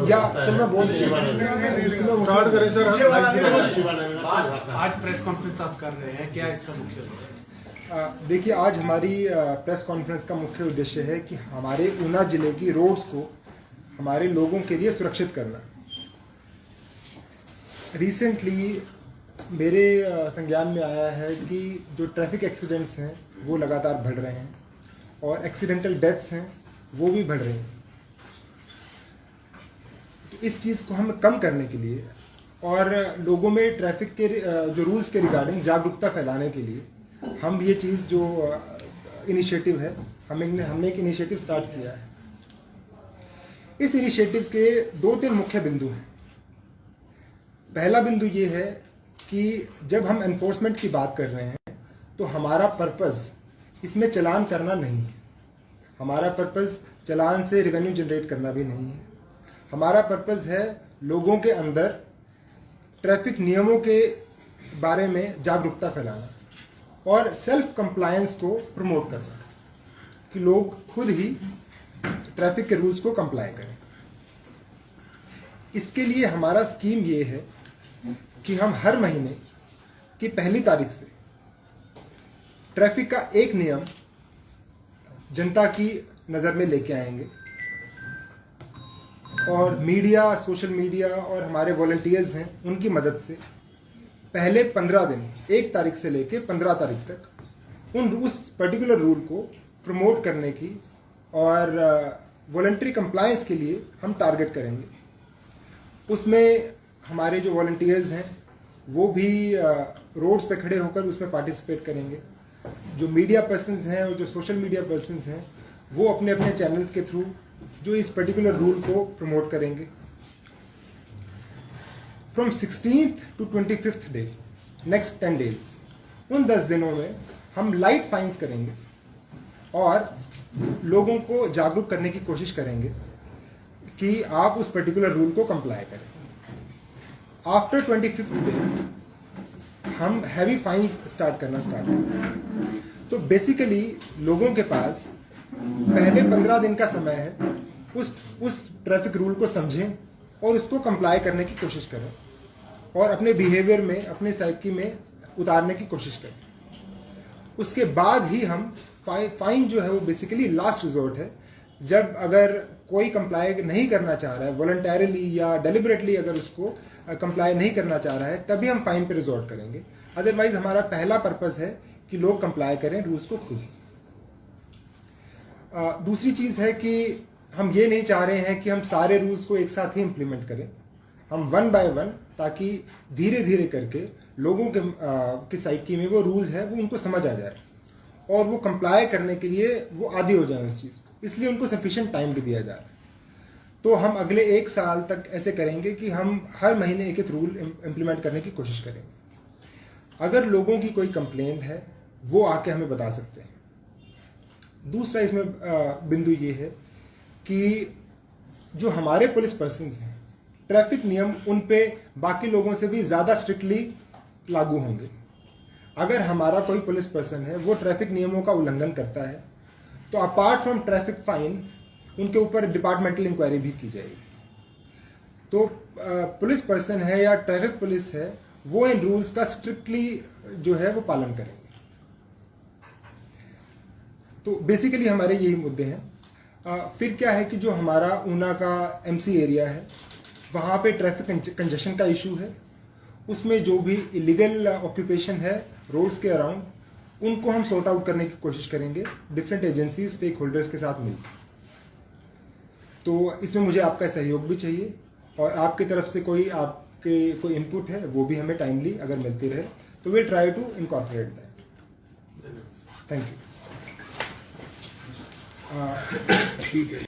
या चल मैं बोल स्टार्ट करें सर। आज प्रेस कॉन्फ्रेंस आप कर रहे हैं, क्या इसका मुख्य उद्देश्य? देखिए, आज हमारी प्रेस कॉन्फ्रेंस का मुख्य उद्देश्य है कि हमारे ऊना जिले की रोड्स को हमारे लोगों के लिए सुरक्षित करना। रिसेंटली मेरे संज्ञान में आया है कि जो ट्रैफिक एक्सीडेंट्स हैं वो लगातार बढ़ रहे हैं और एक्सीडेंटल डेथ्स हैं वो भी बढ़ रही हैं। तो इस चीज़ को हम कम करने के लिए और लोगों में ट्रैफिक के जो रूल्स के रिगार्डिंग जागरूकता फैलाने के लिए हम ये चीज़ जो इनिशिएटिव है हमने एक इनिशिएटिव स्टार्ट किया है। इस इनिशिएटिव के 2-3 मुख्य बिंदु हैं। पहला बिंदु ये है कि जब हम एनफोर्समेंट की बात कर रहे हैं तो हमारा पर्पस इसमें चालान करना नहीं है। हमारा पर्पस चालान से रेवेन्यू जनरेट करना भी नहीं है। हमारा पर्पस है लोगों के अंदर ट्रैफिक नियमों के बारे में जागरूकता फैलाना और सेल्फ कंप्लायंस को प्रमोट करना कि लोग खुद ही ट्रैफिक के रूल्स को कंप्लाई करें। इसके लिए हमारा स्कीम ये है कि हम हर महीने की पहली तारीख से ट्रैफिक का एक नियम जनता की नज़र में लेके आएंगे और मीडिया, सोशल मीडिया और हमारे वॉलंटियर्स हैं उनकी मदद से पहले 15 दिन 1 तारीख से लेके 15 तारीख तक उस पर्टिकुलर रूल को प्रमोट करने की और वॉलंटरी कंप्लायंस के लिए हम टारगेट करेंगे। उसमें हमारे जो वॉलंटियर्स हैं वो भी रोड्स पे खड़े होकर उसमें पार्टिसिपेट करेंगे। जो मीडिया पर्सन्स हैं और जो सोशल मीडिया पर्सन्स हैं वो अपने अपने चैनल्स के थ्रू जो इस पर्टिकुलर रूल को प्रमोट करेंगे। From 16th to 25th day, next 10 days, उन 10 दिनों में हम लाइट फाइन्स करेंगे और लोगों को जागरूक करने की कोशिश करेंगे कि आप उस पर्टिकुलर रूल को कंप्लाई करें। आफ्टर 25th डे हम हैवी फाइन्स स्टार्ट करेंगे। तो बेसिकली लोगों के पास पहले 15 दिन का समय है उस ट्रैफिक रूल को समझें और उसको कंप्लाई करने की कोशिश करें और अपने बिहेवियर में, अपने साइकी में उतारने की कोशिश करें। उसके बाद ही हम फाइन जो है वो बेसिकली लास्ट रिजॉर्ट है। जब अगर कोई कंप्लाई नहीं करना चाह रहा है वॉलंटरली या डेलिबरेटली, अगर उसको कंप्लाई नहीं करना चाह रहा है तभी हम फाइन पे रिजॉर्ट करेंगे। अदरवाइज हमारा पहला पर्पस है कि लोग कंप्लाई करें रूल्स को खुद। दूसरी चीज़ है कि हम ये नहीं चाह रहे हैं कि हम सारे रूल्स को एक साथ ही इम्प्लीमेंट करें। हम 1 by 1 ताकि धीरे धीरे करके लोगों के साइकी में वो रूल्स है वो उनको समझ आ जाए और वो कंप्लाई करने के लिए वो आदी हो जाए उस चीज़ को। इसलिए उनको सफिशिएंट टाइम भी दिया जा रहा है। तो हम अगले 1 साल तक ऐसे करेंगे कि हम हर महीने एक रूल इम्प्लीमेंट करने की कोशिश करेंगे। अगर लोगों की कोई कंप्लेंट है वो आके हमें बता सकते हैं। दूसरा इसमें बिंदु ये है कि जो हमारे पुलिस पर्सन्स हैं ट्रैफिक नियम उन पे बाकी लोगों से भी ज़्यादा स्ट्रिक्टली लागू होंगे। अगर हमारा कोई पुलिस पर्सन है वो ट्रैफिक नियमों का उल्लंघन करता है तो अपार्ट फ्रॉम ट्रैफिक फाइन उनके ऊपर डिपार्टमेंटल इंक्वायरी भी की जाएगी। तो पुलिस पर्सन है या ट्रैफिक पुलिस है वो इन रूल्स का स्ट्रिक्टली जो है वो पालन करेंगे। तो बेसिकली हमारे यही मुद्दे हैं। फिर क्या है कि जो हमारा ऊना का एमसी एरिया है वहाँ पे ट्रैफिक कंजेशन का इशू है। उसमें जो भी इलीगल ऑक्यूपेशन है रोड्स के अराउंड उनको हम सॉर्ट आउट करने की कोशिश करेंगे डिफरेंट एजेंसीज, स्टेक होल्डर्स के साथ मिलकर। तो इसमें मुझे आपका सहयोग भी चाहिए और आपकी तरफ से कोई इनपुट है वो भी हमें टाइमली अगर मिलती रहे तो we try to incorporate that. Thank you. ठीक है।